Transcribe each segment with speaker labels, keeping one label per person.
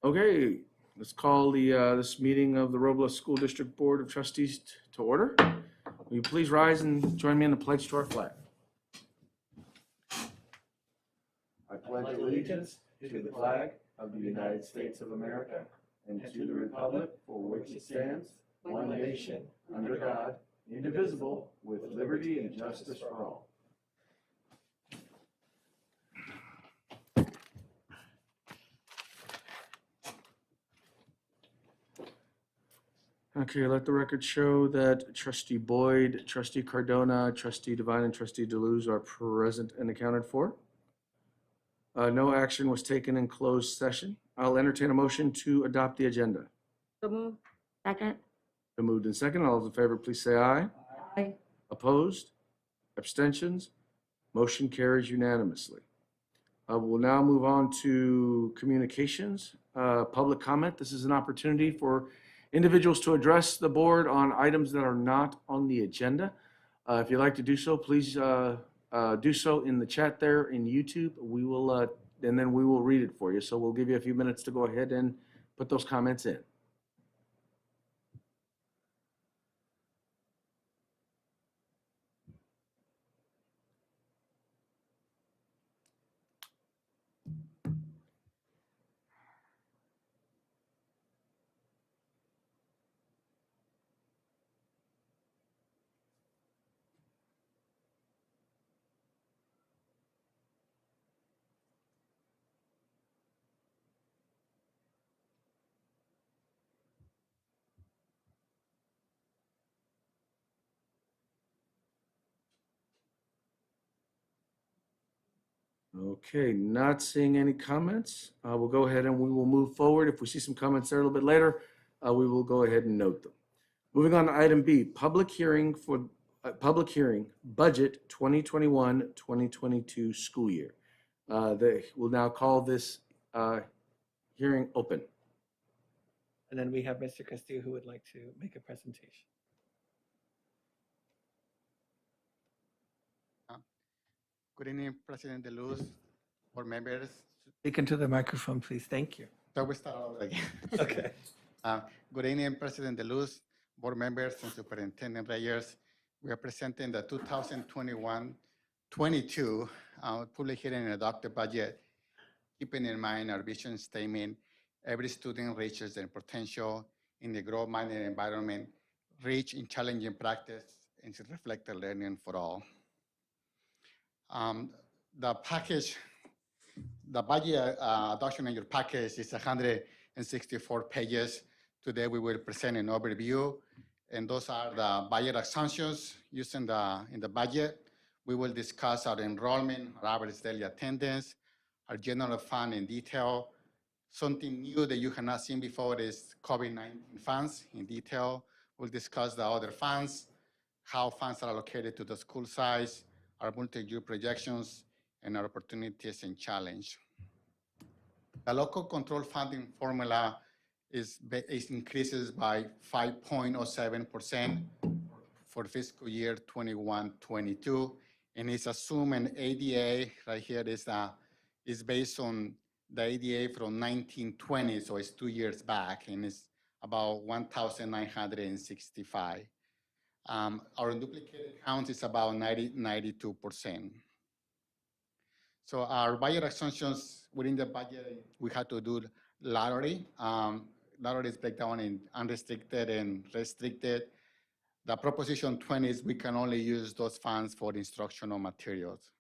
Speaker 1: Okay, let's call this meeting of the Robla School District Board of Trustees to order. Will you please rise and join me in the pledge to our flag? I pledge allegiance to the flag of the United States of America and to the republic for which it stands, one nation, under God, indivisible, with liberty and justice for all. Okay, let the record show that Trustee Boyd, Trustee Cardona, Trustee Devine, and Trustee Deleuze are present and accounted for. No action was taken in closed session. I'll entertain a motion to adopt the agenda.
Speaker 2: So moved. Second.
Speaker 1: Been moved and second. All those in favor, please say aye.
Speaker 2: Aye.
Speaker 1: Opposed? Abstentions? Motion carries unanimously. We'll now move on to communications, public comment. This is an opportunity for individuals to address the board on items that are not on the agenda. If you'd like to do so, please do so in the chat there in YouTube. We will, and then we will read it for you. So we'll give you a few minutes to go ahead and put those comments in. Okay, not seeing any comments. We'll go ahead and we will move forward. If we see some comments there a little bit later, we will go ahead and note them. Moving on to item B, public hearing budget 2021-2022 school year. They will now call this hearing open.
Speaker 3: And then we have Mr. Castillo who would like to make a presentation.
Speaker 4: Good evening, President Deleuze, board members.
Speaker 3: Speak into the microphone, please. Thank you.
Speaker 4: So we start over again.
Speaker 3: Okay.
Speaker 4: Good evening, President Deleuze, board members, and Superintendent Reyes. We are presenting the 2021-22 public hearing and adopted budget, keeping in mind our vision statement: every student reaches their potential in the growth-minded environment, rich in challenging practice, and to reflect the learning for all. The package, the budget adoption in your package is 164 pages. Today we will present an overview, and those are the budget assumptions used in the budget. We will discuss our enrollment, our average daily attendance, our general fund in detail. Something new that you have not seen before is COVID-19 funds in detail. We'll discuss the other funds, how funds are allocated to the school size, our multi-year projections, and our opportunities and challenge. The local control funding formula increases by 5.07% for fiscal year 21-22, and it's assuming ADA right here is based on the ADA from 1920, so it's 2 years back, and it's about 1,965. Our duplicated count is about 92%. So our budget assumptions within the budget, we had to do lottery. Lottery is breakdown in unrestricted and restricted. The proposition 20 is we can only use those funds for instructional materials.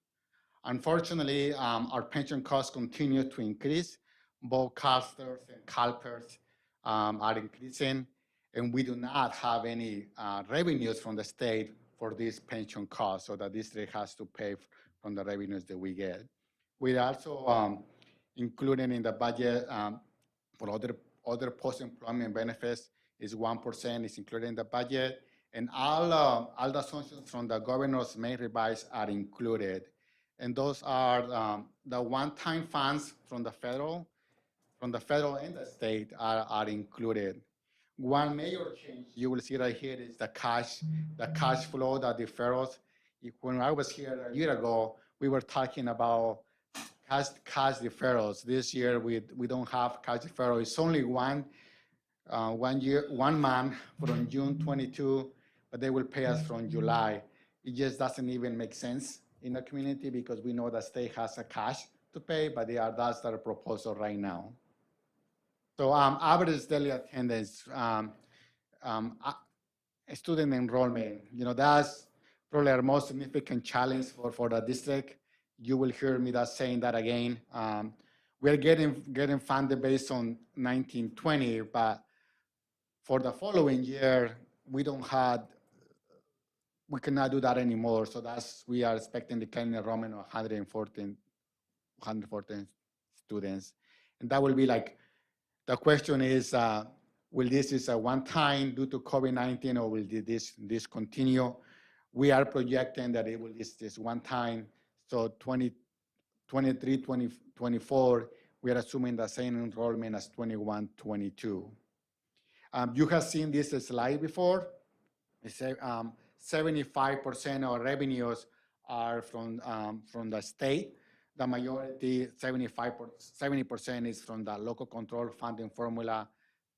Speaker 4: Unfortunately, our pension costs continue to increase. Both CalSTRS and CalPERS are increasing, and we do not have any revenues from the state for these pension costs, so the district has to pay from the revenues that we get. We also included in the budget for other post-employment benefits is 1% is included in the budget, and all the assumptions from the governor's main revise are included. And those are the one-time funds from the federal and the state are included. One major change you will see right here is the cash flow, the deferrals. When I was here a year ago, we were talking about cash deferrals. This year, we don't have cash deferral. It's only one year, 1 month from June 22, but they will pay us from July. It just doesn't even make sense in the community because we know the state has a cash to pay, but that's their proposal right now. So average daily attendance, student enrollment, that's probably our most significant challenge for the district. You will hear me saying that again. We're getting funded based on 1920, but for the following year, we cannot do that anymore. So we are expecting declining enrollment of 114 students. And that will be the question is, will this is a one-time due to COVID-19 or will this continue? We are projecting that it will this one time. So 2023, 2024, we are assuming the same enrollment as 21, 22. You have seen this slide before. It's 75% of our revenues are from the state. The majority, 70% is from the local control funding formula.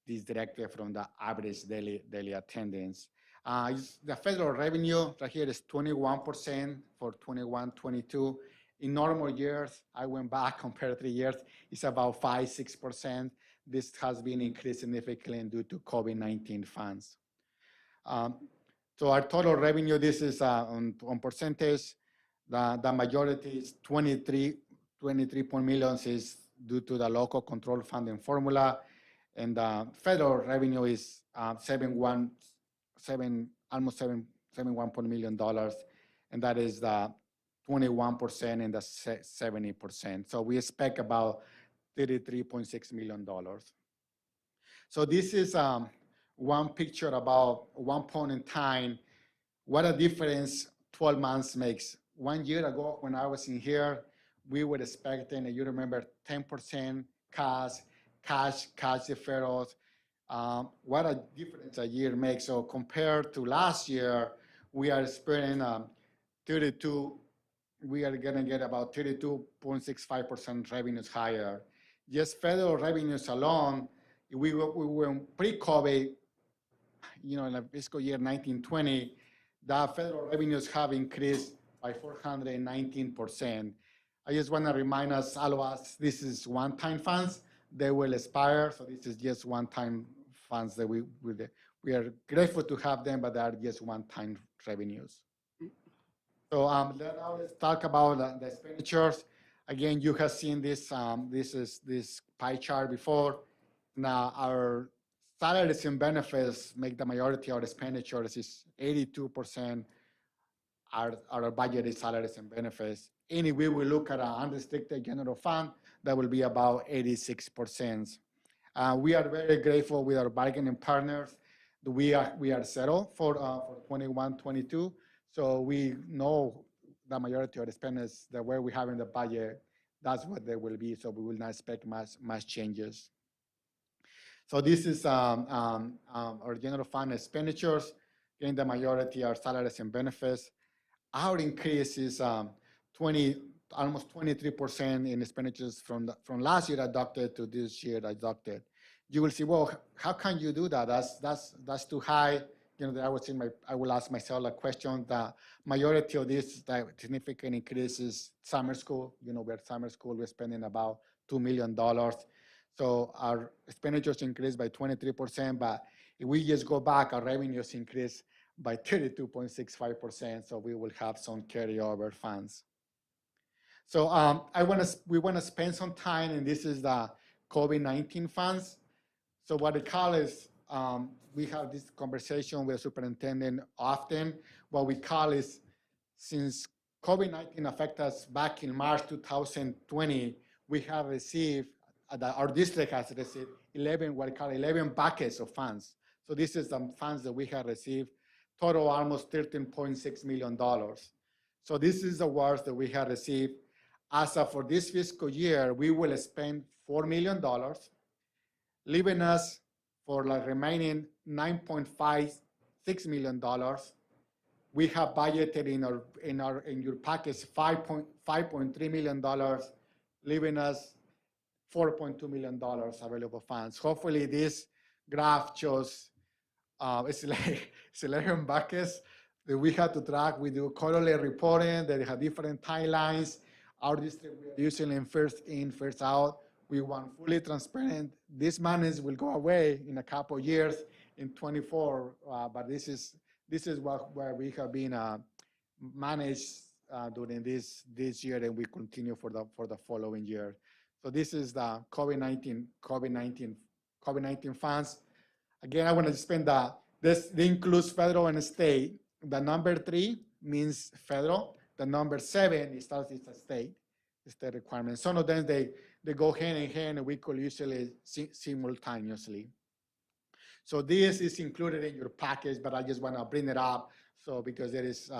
Speaker 4: This directed from the average daily attendance. The federal revenue right here is 21% for 21, 22. In normal years, I went back compared to 3 years, it's about 5-6%. This has been increased significantly due to COVID-19 funds. So our total revenue, this is on percentage. The majority is 23 million is due to the local control funding formula, and the federal revenue is almost $71 million, and that is the 21% and the 70%. So we expect about $33.6 million. So this is one picture about one point in time, what a difference 12 months makes. 1 year ago, when I was in here, we were expecting, you remember, 10% cash deferrals. What a difference a year makes. So compared to last year, we are experiencing 32. We are going to get about 32.65% revenues higher. Just federal revenues alone, we were pre-COVID, in the fiscal year 1920, the federal revenues have increased by 419%. I just want to remind us, all of us, this is one-time funds. They will expire, so this is just one-time funds that we are grateful to have them, but they are just one-time revenues. So now let's talk about the expenditures. Again, you have seen this pie chart before. Now our salaries and benefits make the majority of our expenditures. Is 82%. Our budget is salaries and benefits. Anyway, we look at our unrestricted general fund, that will be about 86%. We are very grateful with our bargaining partners. We are settled for 21, 22. So we know the majority of the spenders, that where we have in the budget, that's what they will be. So we will not expect much changes. So this is our general fund expenditures. Again, the majority are salaries and benefits. Our increase is almost 23% in expenditures from last year adopted to this year adopted. You will see, well, how can you do that? That's too high. I will ask myself a question. The majority of this significant increase is summer school. We're summer school, we're spending about $2 million. So our expenditures increased by 23%, but if we just go back, our revenues increased by 32.65%. So we will have some carryover funds. So we want to spend some time, and this is the COVID-19 funds. So what I call is, we have this conversation with the superintendent often. What we call is, since COVID-19 affected us back in March 2020, we have received, our district has received 11 buckets of funds. So this is the funds that we have received, total almost $13.6 million. So this is the awards that we have received. As of for this fiscal year, we will spend $4 million, leaving us for the remaining $9.56 million. We have budgeted in your package $5.3 million leaving us $4.2 million available funds. Hopefully this graph shows it's like it's 11 buckets that we have to track. We do quarterly reporting that have different timelines. Our district, we are usually in first in, first out. We want fully transparent. This manage will go away in a couple of years in 24, but this is where we have been managed during this year, and we continue for the following year. So this is the COVID-19 funds. Again, I want to spend this includes federal and state. The number 3 means federal. The number 7 is a state requirement. Some of them they go hand in hand, and we could usually simultaneously. So this is included in your package, but I just want to bring it up so because it is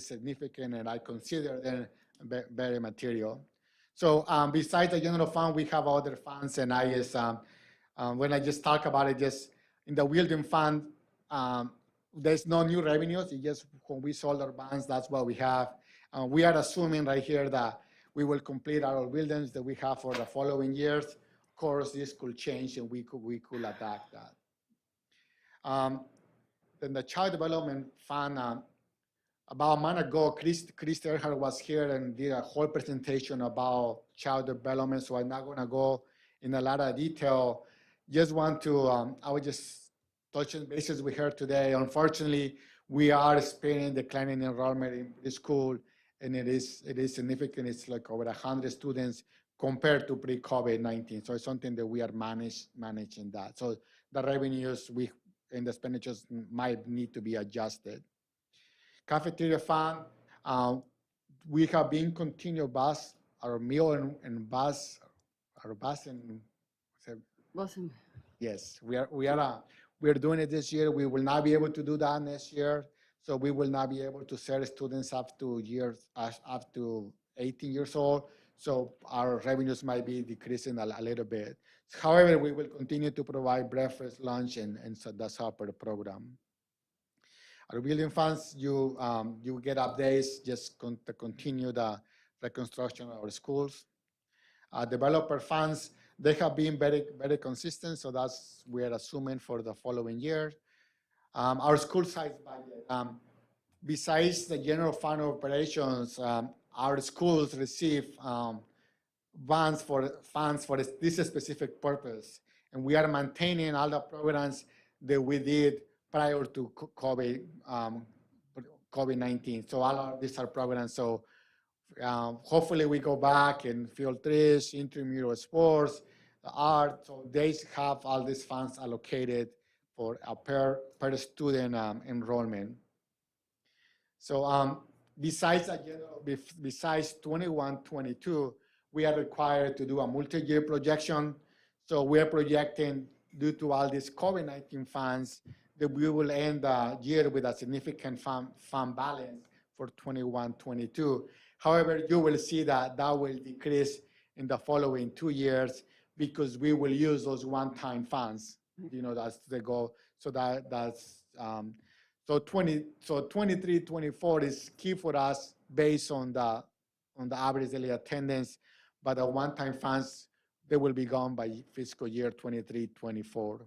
Speaker 4: significant, and I consider them very material. So besides the general fund, we have other funds, and I just when I just talk about it, just in the wielding fund, there's no new revenues. It's just when we sold our bonds, that's what we have. We are assuming right here that we will complete our buildings that we have for the following years. Of course, this could change, and we could adapt that. Then the Child Development Fund, about a month ago, Chris Earhart was here and did a whole presentation about child development, so I'm not going to go in a lot of detail. Just want to, I would just touch on bases we heard today. Unfortunately, we are experiencing declining enrollment in the school, and it is significant. It's like over 100 students compared to pre-COVID-19. So it's something that we are managing that. So the revenues and the expenditures might need to be adjusted. Cafeteria Fund, we have been continued bus, our meal and bus, our bus and
Speaker 2: Awesome.
Speaker 4: yes, we are doing it this year. We will not be able to do that next year, so we will not be able to serve students up to 18 years old. So our revenues might be decreasing a little bit. However, we will continue to provide breakfast, lunch, and so the supper program. Our building funds, you get updates just to continue the reconstruction of our schools. Developer funds, they have been very, very consistent, so that's we are assuming for the following year. Our school size budget, besides the general fund operations, our schools receive funds for this specific purpose, and we are maintaining all the programs that we did prior to COVID-19. So all of these are programs. So hopefully we go back and field trips, intramural sports, the art. So they have all these funds allocated for a per student enrollment. So besides 21-22, we are required to do a multi-year projection. So we are projecting, due to all these COVID-19 funds, that we will end the year with a significant fund balance for 21-22. However, you will see that will decrease in the following 2 years because we will use those one-time funds. That's the goal. So that's 23-24 is key for us based on the average daily attendance, but the one-time funds, they will be gone by fiscal year 23-24.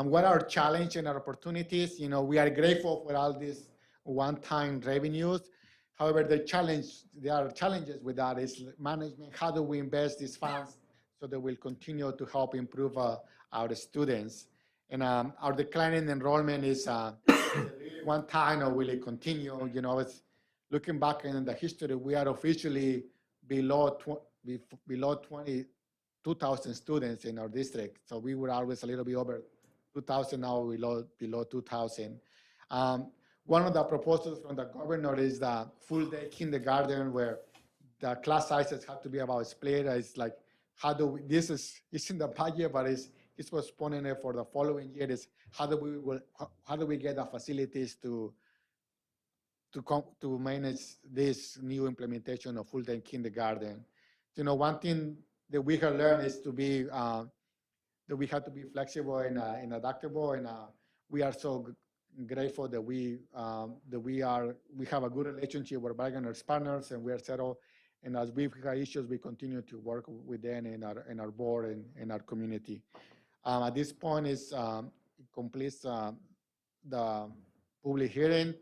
Speaker 4: What are our challenges and our opportunities? We are grateful for all these one-time revenues. However, there are challenges with that is management. How do we invest these funds so that we'll continue to help improve our students? And our declining enrollment is one time, or will it continue? It's looking back in the history, we are officially below 22,000 students in our district. So we were always a little bit over 2,000, now below 2,000. One of the proposals from the governor is the full day kindergarten, where the class sizes have to be about split. It's like, it's in the budget, but it's postponing it for the following year. Is how do we get the facilities to manage this new implementation of full day kindergarten? One thing that we have learned is that we have to be flexible and adaptable, and we are so grateful that we have a good relationship with Wagner's partners, and we are settled And as we've got issues, we continue to work with them and our board and our community. At this point, is completes the public hearing.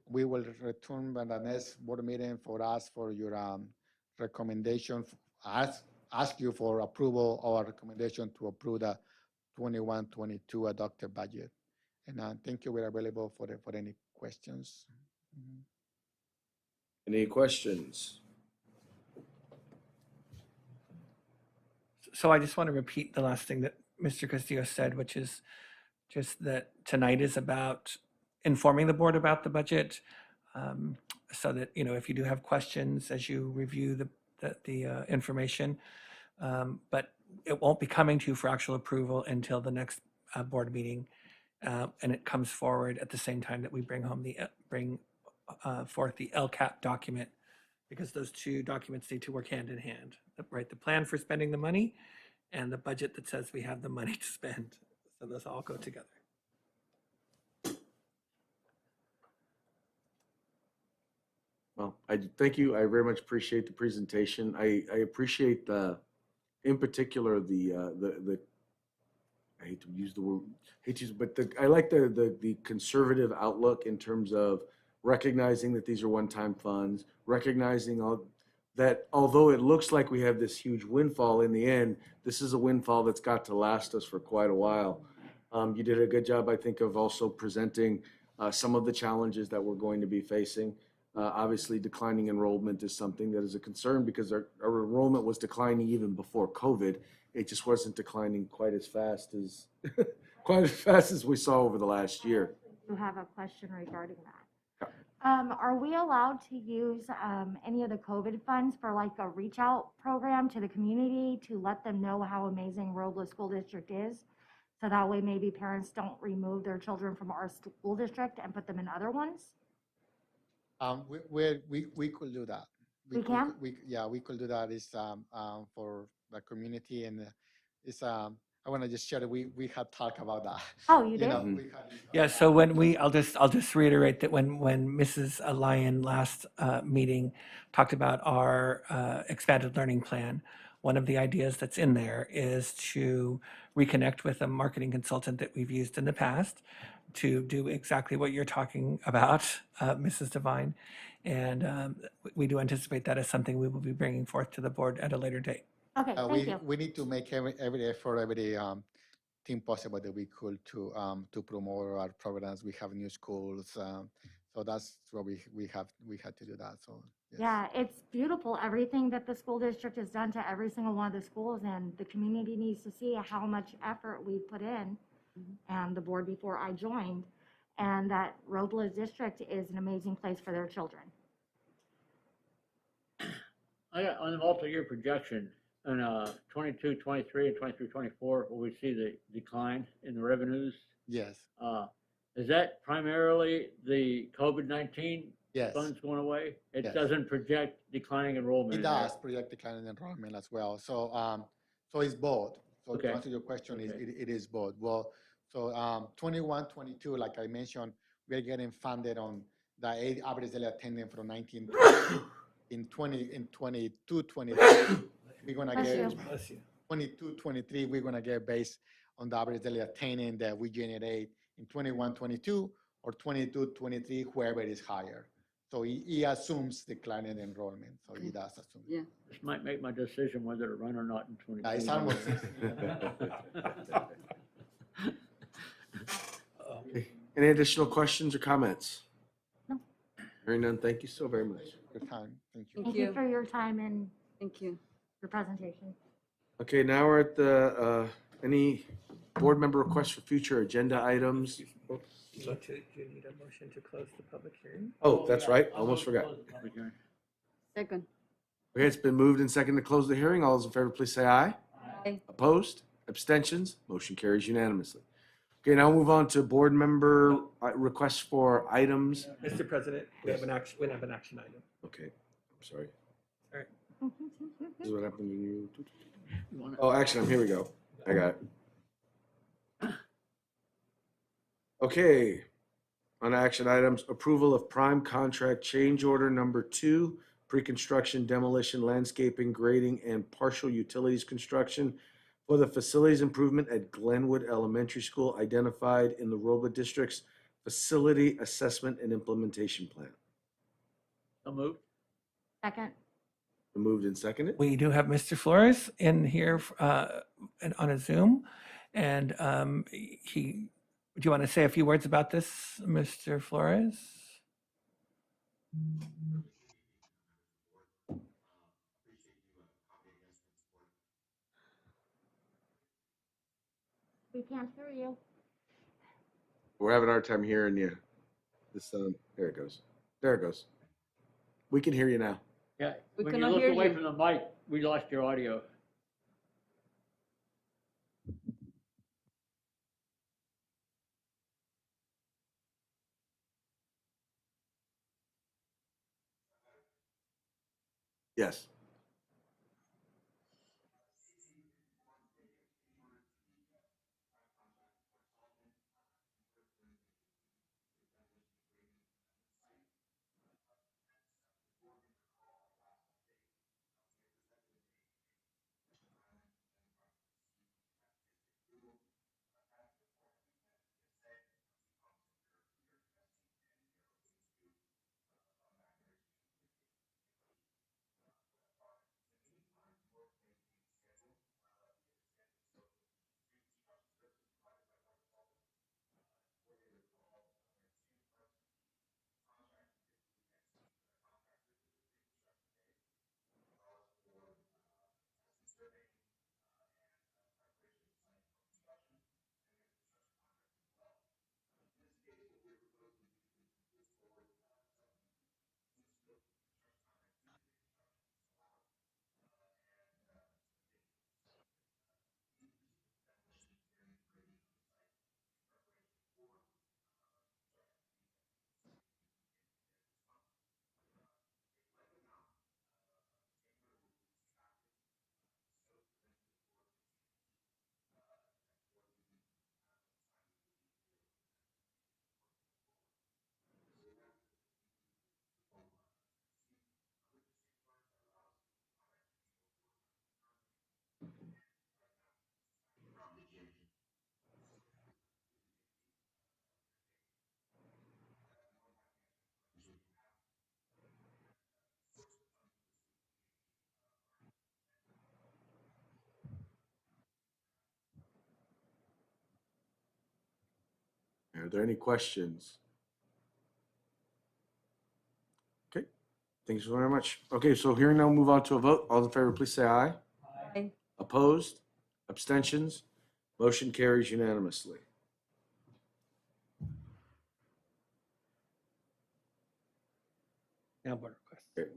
Speaker 4: We will return by the next board meeting for us for your recommendation. Ask you for approval or recommendation to approve the 21-22 adopted budget. And thank you. We're available for any questions.
Speaker 1: Any questions?
Speaker 3: So I just want to repeat the last thing that Mr. Castillo said, which is just that tonight is about informing the board about the budget, so that, you know, if you do have questions as you review the information, but it won't be coming to you for actual approval until the next board meeting, and it comes forward at the same time that we bring forth the LCAP document, because those two documents need to work hand in hand, right? The plan for spending the money and the budget that says we have the money to spend. So those all go together.
Speaker 1: Well, I thank you. I very much appreciate the presentation. I appreciate in particular, the I hate to use the word, but I like the conservative outlook in terms of recognizing that these are one-time funds, recognizing that although it looks like we have this huge windfall, in the end, this is a windfall that's got to last us for quite a while. You did a good job, I think, of also presenting some of the challenges that we're going to be facing. Obviously, declining enrollment is something that is a concern, because our enrollment was declining even before COVID. It just wasn't declining quite as fast as we saw over the last year.
Speaker 5: You have a question regarding that. Are we allowed to use any of the COVID funds for like a reach out program to the community to let them know how amazing Robla School District is? So that way maybe parents don't remove their children from our school district and put them in other ones?
Speaker 4: We could do that.
Speaker 5: We can?
Speaker 4: We could do that. Is for the community, and it's I want to just share that we had talked about that.
Speaker 5: Oh, you did?
Speaker 3: Yeah, so I'll just reiterate that when Mrs. Lyon last meeting talked about our expanded learning plan, one of the ideas that's in there is to reconnect with a marketing consultant that we've used in the past to do exactly what you're talking about, Mrs. Devine. And we do anticipate that as something we will be bringing forth to the board at a later date.
Speaker 5: Okay, thank you.
Speaker 4: We need to make every effort, every thing possible that we could to promote our programs. We have new schools, so that's what we had to do that. So yes.
Speaker 5: Yeah, it's beautiful, everything that the school district has done to every single one of the schools, and the community needs to see how much effort we put in, and the board before I joined, and that Robla district is an amazing place for their children.
Speaker 6: I got on the multi-year projection in 22, 23, and 23, 24, will we see the decline in the revenues?
Speaker 4: Yes.
Speaker 6: Is that primarily the COVID-19
Speaker 4: Yes.
Speaker 6: funds going away? It
Speaker 4: Yes.
Speaker 6: doesn't project declining enrollment.
Speaker 4: It
Speaker 6: in there?
Speaker 4: does project declining enrollment as well. So so it's both. So
Speaker 6: Okay.
Speaker 4: to answer your question,
Speaker 6: Okay.
Speaker 4: it is both. Well, so 21, 22, like I mentioned, we're getting funded on the average daily attendance from 19 in 22, 23. We're gonna
Speaker 5: Bless
Speaker 4: get
Speaker 5: you.
Speaker 3: Bless you.
Speaker 4: 22, 23. We're gonna get based on the average daily attendance that we generate in 21, 22, or 22, 23, whoever is higher. So he assumes declining enrollment. So he does assume.
Speaker 2: Yeah.
Speaker 6: This might make my decision whether to run or not in 22.
Speaker 4: It's almost.
Speaker 1: Any additional questions or comments?
Speaker 5: No.
Speaker 1: Hearing none, thank you so very much.
Speaker 4: Good time. Thank you.
Speaker 5: Thank you for your time and
Speaker 2: Thank you.
Speaker 5: your presentation.
Speaker 1: Okay, now we're at the, any board member requests for future agenda items?
Speaker 3: Do you need a motion to close the public hearing?
Speaker 1: Oh, that's right, almost forgot.
Speaker 2: Second.
Speaker 1: Okay, it's been moved and seconded to close the hearing. All those in favor, please say aye.
Speaker 2: Aye.
Speaker 1: Opposed? Abstentions? Motion carries unanimously. Okay, now we'll move on to board member requests for items.
Speaker 3: Mr. President, we have an action item.
Speaker 1: Okay, I'm sorry.
Speaker 3: All right.
Speaker 1: This is what happened when you.
Speaker 6: You wanna-
Speaker 1: Oh, action item, here we go. I got it. Okay, on action items, approval of prime contract change order number 2, pre-construction, demolition, landscaping, grading, and partial utilities construction for the facilities improvement at Glenwood Elementary School identified in the Robla District's Facility Assessment and Implementation Plan.
Speaker 6: So moved.
Speaker 5: Second.
Speaker 1: Moved and seconded.
Speaker 3: We do have Mr. Flores in here on a Zoom, and do you want to say a few words about this, Mr. Flores?
Speaker 5: We can't hear you.
Speaker 1: We're having a hard time hearing you. There it goes. There it goes. We can hear you now.
Speaker 6: Yeah,
Speaker 2: We
Speaker 6: when you
Speaker 2: cannot
Speaker 6: look
Speaker 2: hear
Speaker 6: away
Speaker 2: you.
Speaker 6: from the mic, we lost your audio.
Speaker 1: Yes. Are there any questions? Okay, thank you very much. Okay, so hearing now, move on to a vote. All in favor, please say aye.
Speaker 2: Aye.
Speaker 1: Opposed? Abstentions? Motion carries unanimously.
Speaker 3: Now board requests.
Speaker 1: Okay,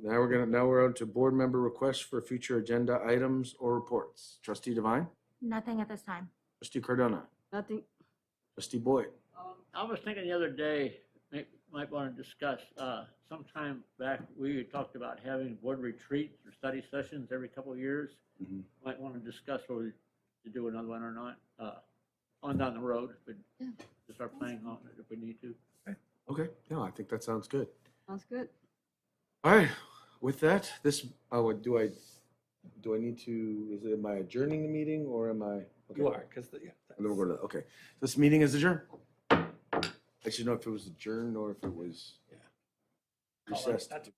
Speaker 1: now we're on to board member requests for future agenda items or reports. Trustee Devine,
Speaker 5: Nothing at this time.
Speaker 1: Trustee Cardona,
Speaker 2: Nothing.
Speaker 1: Trustee Boyd.
Speaker 6: I was thinking the other day, might want to discuss, sometime back, we had talked about having board retreats or study sessions every couple of years.
Speaker 1: Mhm.
Speaker 6: Might want to discuss whether to do another one or not, on down the road, but
Speaker 2: Yeah.
Speaker 6: to start planning on it if we need to.
Speaker 1: Okay, no, I think that sounds good.
Speaker 2: Sounds good.
Speaker 1: All right, with that, do I need to, am I adjourning the meeting or am I? Okay.
Speaker 3: You are, because, yeah.
Speaker 1: And then we're going to, okay, this meeting is adjourned. I should know if it was adjourned or if it was
Speaker 3: Yeah.
Speaker 1: recessed.
Speaker 3: That's